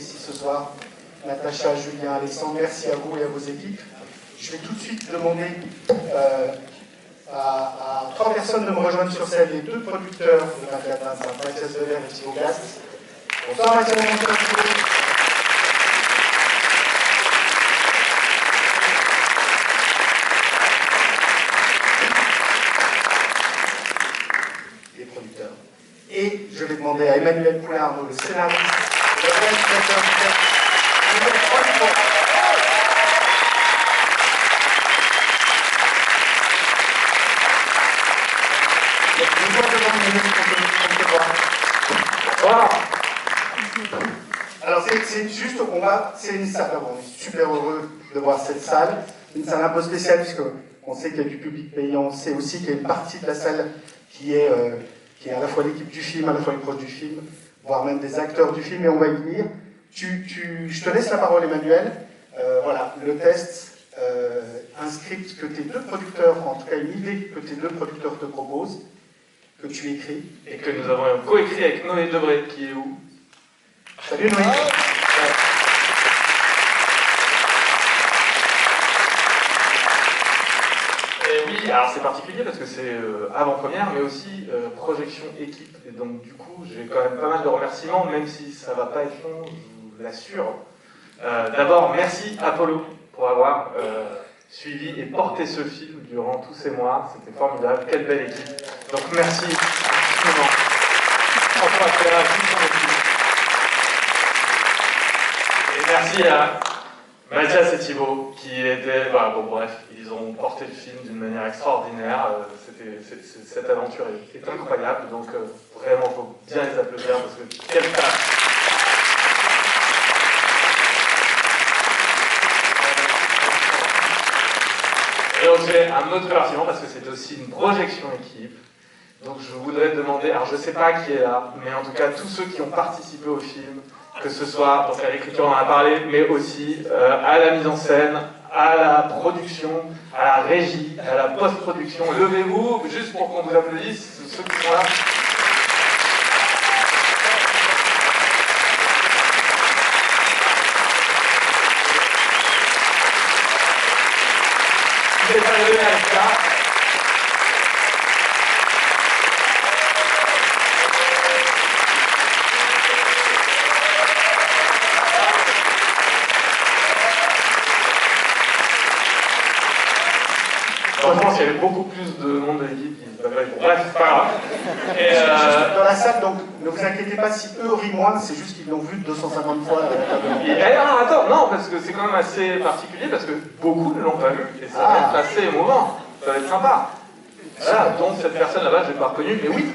ici ce soir. Natacha, Julien, Alexandre, merci à vous et à vos équipes. Je vais tout de suite demander à 3 personnes de me rejoindre sur scène, les 2 producteurs de 24-25, Mathias Dever et Thibaut Gast. Bonsoir Mathias, bonsoir Thibaut. Les producteurs. Et je vais demander à Emmanuel Poulard, le scénariste, le réalisateur du texte, de mettre 3 micros. Voilà. Alors c'est juste, c'est une salle, on est super heureux de voir cette salle, une salle un peu spéciale puisque on sait qu'il y a du public payant, on sait aussi qu'il y a une partie de la salle qui est à la fois l'équipe du film, à la fois les proches du film, voire même des acteurs du film, et on va y venir. Je te laisse la parole Emmanuel. Voilà, le test, un script que tes 2 producteurs, en tout cas une idée que tes 2 producteurs te proposent, que tu écris. Et que nous avons coécrit avec Noé Debré, qui est où? Salut Noé. Et oui, alors c'est particulier parce que c'est avant-première, mais aussi projection équipe. Et donc du coup, j'ai quand même pas mal de remerciements, même si ça va pas être long, je vous l'assure. D'abord, merci Apollo pour avoir suivi et porté ce film durant tous ces mois. C'était formidable, quelle belle équipe. Donc merci infiniment. François Ferrat, et merci à Mathias et Thibaut qui étaient, bon bref, ils ont porté le film d'une manière extraordinaire. Cette aventure est incroyable, donc vraiment il faut bien les applaudir parce que quelle tâche. Et donc j'ai un autre remerciement parce que c'est aussi une projection équipe. Donc je voudrais demander, alors je ne sais pas qui est là, mais en tout cas tous ceux qui ont participé au film, que ce soit donc à l'écriture, on en a parlé, mais aussi à la mise en scène, à la production, à la régie, à la post-production. Levez-vous juste pour qu'on vous applaudisse, ceux qui sont là. Je vais pas lever avec ça. Franchement, s'il y avait beaucoup plus de monde de l'équipe qui se battrait pour. Bref, c'est pas grave. Et dans la salle, donc ne vous inquiétez pas si eux rient moins, c'est juste qu'ils l'ont vu 250 fois. Attends, non, parce que c'est quand même assez particulier, parce que beaucoup ne l'ont pas vu, et ça va être assez émouvant, ça va être sympa. Voilà, donc cette personne là-bas, je ne l'ai pas reconnue, mais oui.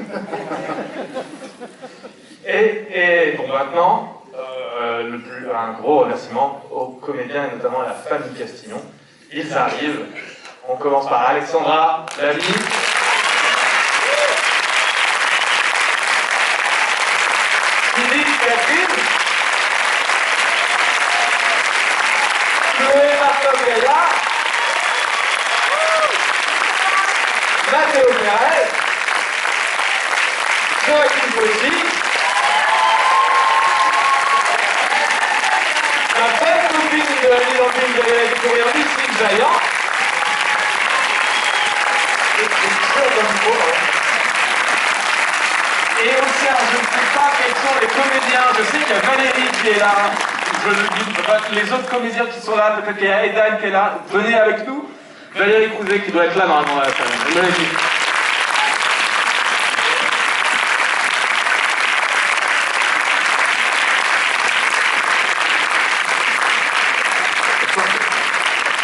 Et bon, maintenant, un gros remerciement aux comédiens, et notamment à la famille Castillon. Ils arrivent. On commence par Alexandra, Lamy. Philippe, Catherine. Chloé, Marc Gaillard. Mathéo Pérez. Joachim Poissy. Ma belle copine de la mise en film de la découvrir Lucie Zayan. Et aussi, je ne sais pas quels sont les comédiens, je sais qu'il y a Valérie qui est là, je ne dis pas les autres comédiens qui sont là, peut-être qu'il y a Edan qui est là, venez avec nous. Valérie Crouzet qui doit être là normalement à la salle.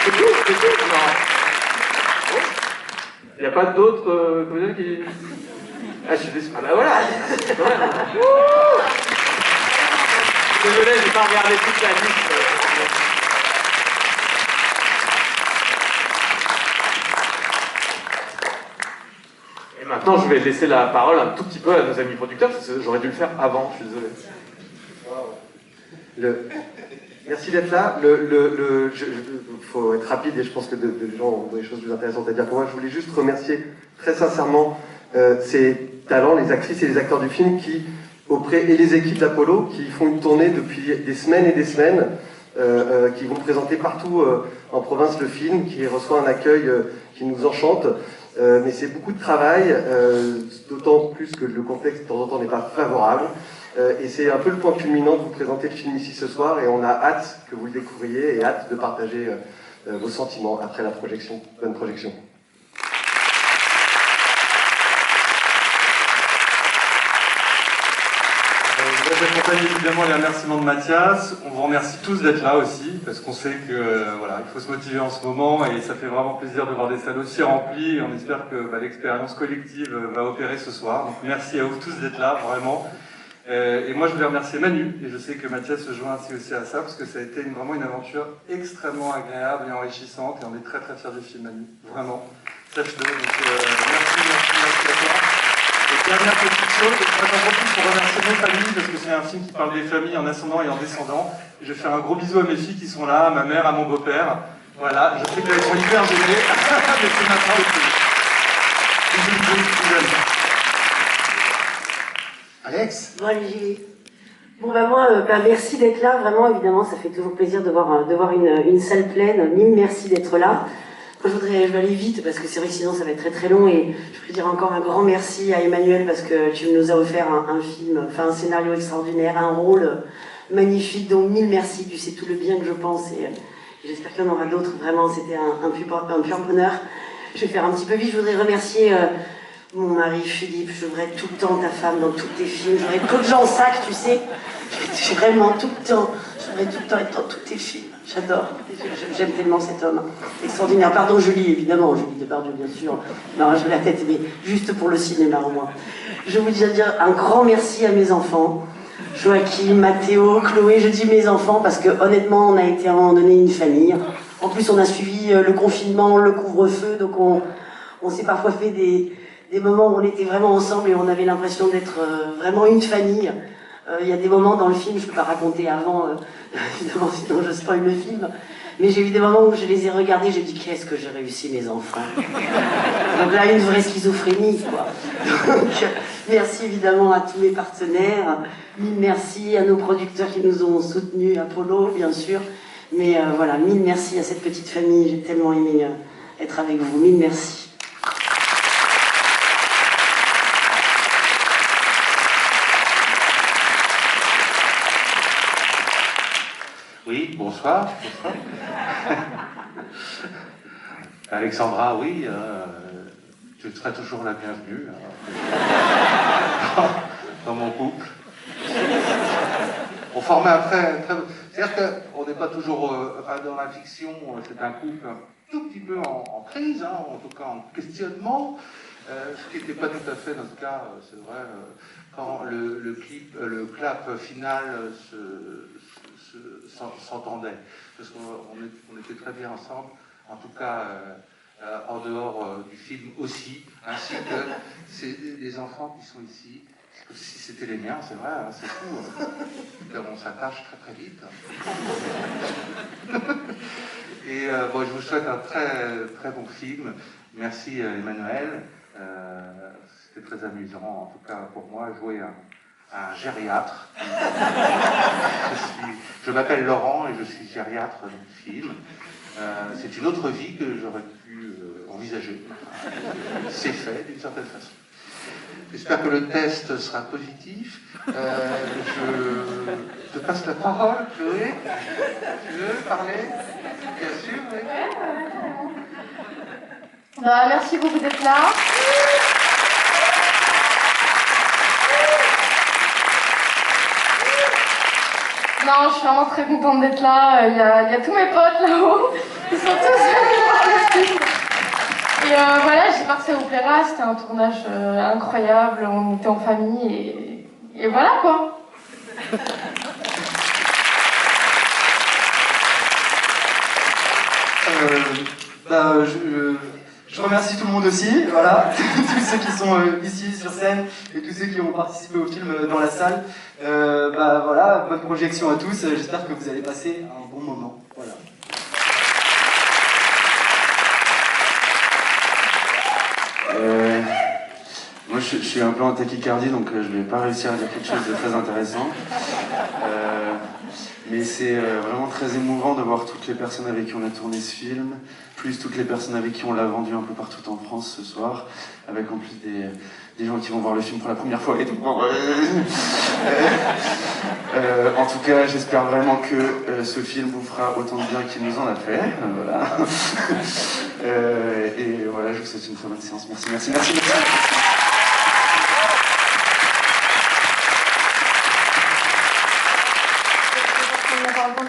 C'est tout, non. Il n'y a pas d'autres comédiens qui... Ah, je suis déçu. Ah bah voilà. Désolé, j'ai pas regardé toute la liste. Et maintenant, je vais laisser la parole un tout petit peu à nos amis producteurs, parce que j'aurais dû le faire avant, je suis désolé. Merci d'être là. Il faut être rapide et je pense que les gens ont des choses plus intéressantes à dire pour moi. Je voulais juste remercier très sincèrement ces talents, les actrices et les acteurs du film qui et les équipes d'Apollo qui font une tournée depuis des semaines et des semaines, qui vont présenter partout en province le film, qui reçoit un accueil qui nous enchante. Mais c'est beaucoup de travail, d'autant plus que le contexte de temps en temps n'est pas favorable. Et c'est un peu le point culminant de vous présenter le film ici ce soir, et on a hâte que vous le découvriez et hâte de partager vos sentiments après la projection. Bonne projection. J'accompagne évidemment les remerciements de Mathias. On vous remercie tous d'être là aussi, parce qu'on sait que voilà, il faut se motiver en ce moment, et ça fait vraiment plaisir de voir des salles aussi remplies, et on espère que l'expérience collective va opérer ce soir. Donc merci à vous tous d'être là, vraiment. Et moi je voulais remercier Manu, et je sais que Mathias se joint ainsi aussi à ça, parce que ça a été vraiment une aventure extrêmement agréable et enrichissante, et on est très très fiers du film, Manu, vraiment. Sache-le, donc merci à toi. Et dernière petite chose, j'en profite pour remercier nos familles, parce que c'est un film qui parle des familles en ascendant et en descendant. Je fais un gros bisou à mes filles qui sont là, à ma mère, à mon beau-père. Voilà, je sais qu'elles sont hyper gênées, mais c'est maintenant le plus. Bisous, Alex? Bon, allez, j'y vais. Bon, moi, merci d'être là. Vraiment, évidemment, ça fait toujours plaisir de voir une salle pleine. Mille merci d'être là. Moi, je vais aller vite parce que c'est vrai que sinon ça va être très très long, et je voudrais dire encore un grand merci à Emmanuel parce que tu nous as offert un film, enfin un scénario extraordinaire, un rôle magnifique, donc mille merci, tu sais tout le bien que je pense, et j'espère qu'il y en aura d'autres. Vraiment, c'était un pur bonheur. Je vais faire un petit peu vite. Je voudrais remercier mon mari Philippe. Je voudrais tout le temps ta femme dans tous tes films. Je voudrais Claude Jansac, tu sais. Je voudrais vraiment tout le temps. Je voudrais tout le temps être dans tous tes films. J'adore. J'aime tellement cet homme. Extraordinaire. Pardon, Julie, évidemment. Julie Depardieu, bien sûr. Non, je vais la tête, mais juste pour le cinéma, au moins. Je vous dire un grand merci à mes enfants. Joachim, Mathéo, Chloé. Je dis mes enfants parce que, honnêtement, on a été à un moment donné une famille. En plus, on a suivi le confinement, le couvre-feu. Donc, on s'est parfois fait des moments où on était vraiment ensemble et on avait l'impression d'être vraiment une famille. Il y a des moments dans le film, je ne peux pas raconter avant, évidemment, sinon je spoil le film, mais j'ai eu des moments où je les ai regardés, j'ai dit qu'est-ce que j'ai réussi mes enfants. Donc là, une vraie schizophrénie, quoi. Donc, merci évidemment à tous mes partenaires, mille merci à nos producteurs qui nous ont soutenus, Apollo, bien sûr, mais voilà, mille merci à cette petite famille, j'ai tellement aimé être avec vous, mille merci. Oui, bonsoir. Alexandra, oui, tu seras toujours la bienvenue dans mon couple. On formait un très... C'est-à-dire qu'on n'est pas toujours... dans la fiction, c'est un couple un tout petit peu en crise, hein, en tout cas en questionnement, ce qui n'était pas tout à fait notre cas, c'est vrai, quand le clap final s'entendait, parce qu'on était très bien ensemble, en tout cas en dehors du film aussi, ainsi que les enfants qui sont ici. Si c'était les miens, c'est vrai, hein, c'est fou. On s'attache très très vite. Et bon, je vous souhaite un très très bon film. Merci Emmanuel. C'était très amusant, en tout cas pour moi, jouer un gériatre. Je m'appelle Laurent et je suis gériatre dans le film. C'est une autre vie que j'aurais pu envisager. C'est fait d'une certaine façon. J'espère que le test sera positif. Je te passe la parole, Chloé. Tu veux parler? Bien sûr, oui. Merci beaucoup d'être là. Non, je suis vraiment très contente d'être là. Il y a tous mes potes là-haut. Ils sont tous venus voir le film. Et voilà, j'espère que ça vous plaira. C'était un tournage incroyable. On était en famille et voilà quoi. Je remercie tout le monde aussi, voilà, tous ceux qui sont ici sur scène et tous ceux qui ont participé au film dans la salle. Voilà, bonne projection à tous, j'espère que vous allez passer un bon moment. Voilà. Moi, je suis un peu en tachycardie, donc je vais pas réussir à dire quelque chose de très intéressant. Mais c'est vraiment très émouvant de voir toutes les personnes avec qui on a tourné ce film, plus toutes les personnes avec qui on l'a vendu un peu partout en France ce soir, avec en plus des gens qui vont voir le film pour la première fois et tout. En tout cas, j'espère vraiment que ce film vous fera autant de bien qu'il nous en a fait. Voilà. Et voilà, je vous souhaite une très bonne séance. Merci, merci, merci.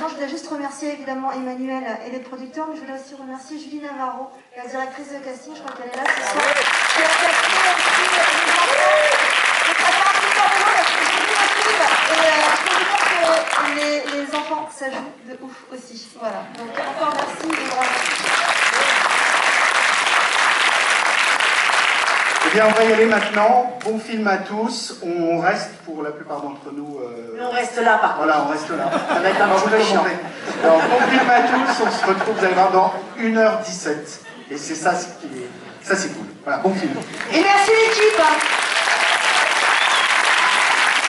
Je voulais juste remercier évidemment Emmanuel et les producteurs, mais je voulais aussi remercier Julie Navarro, la directrice de casting, je crois qu'elle est là ce soir. Qui a casté aussi les enfants. Ça fait un peu peur de moi parce que j'ai vu le film et je peux vous dire que les enfants, ça joue de ouf aussi. Voilà, donc encore merci et bravo. Eh bien, on va y aller maintenant. Bon film à tous. On reste pour la plupart d'entre nous. Mais on reste là, par contre. Voilà, on reste là. Ça va être un petit peu chiant. Alors, bon film à tous. On se retrouve, vous allez voir, dans 1h17. Et c'est ça, ça c'est cool. Voilà, bon film. Et merci les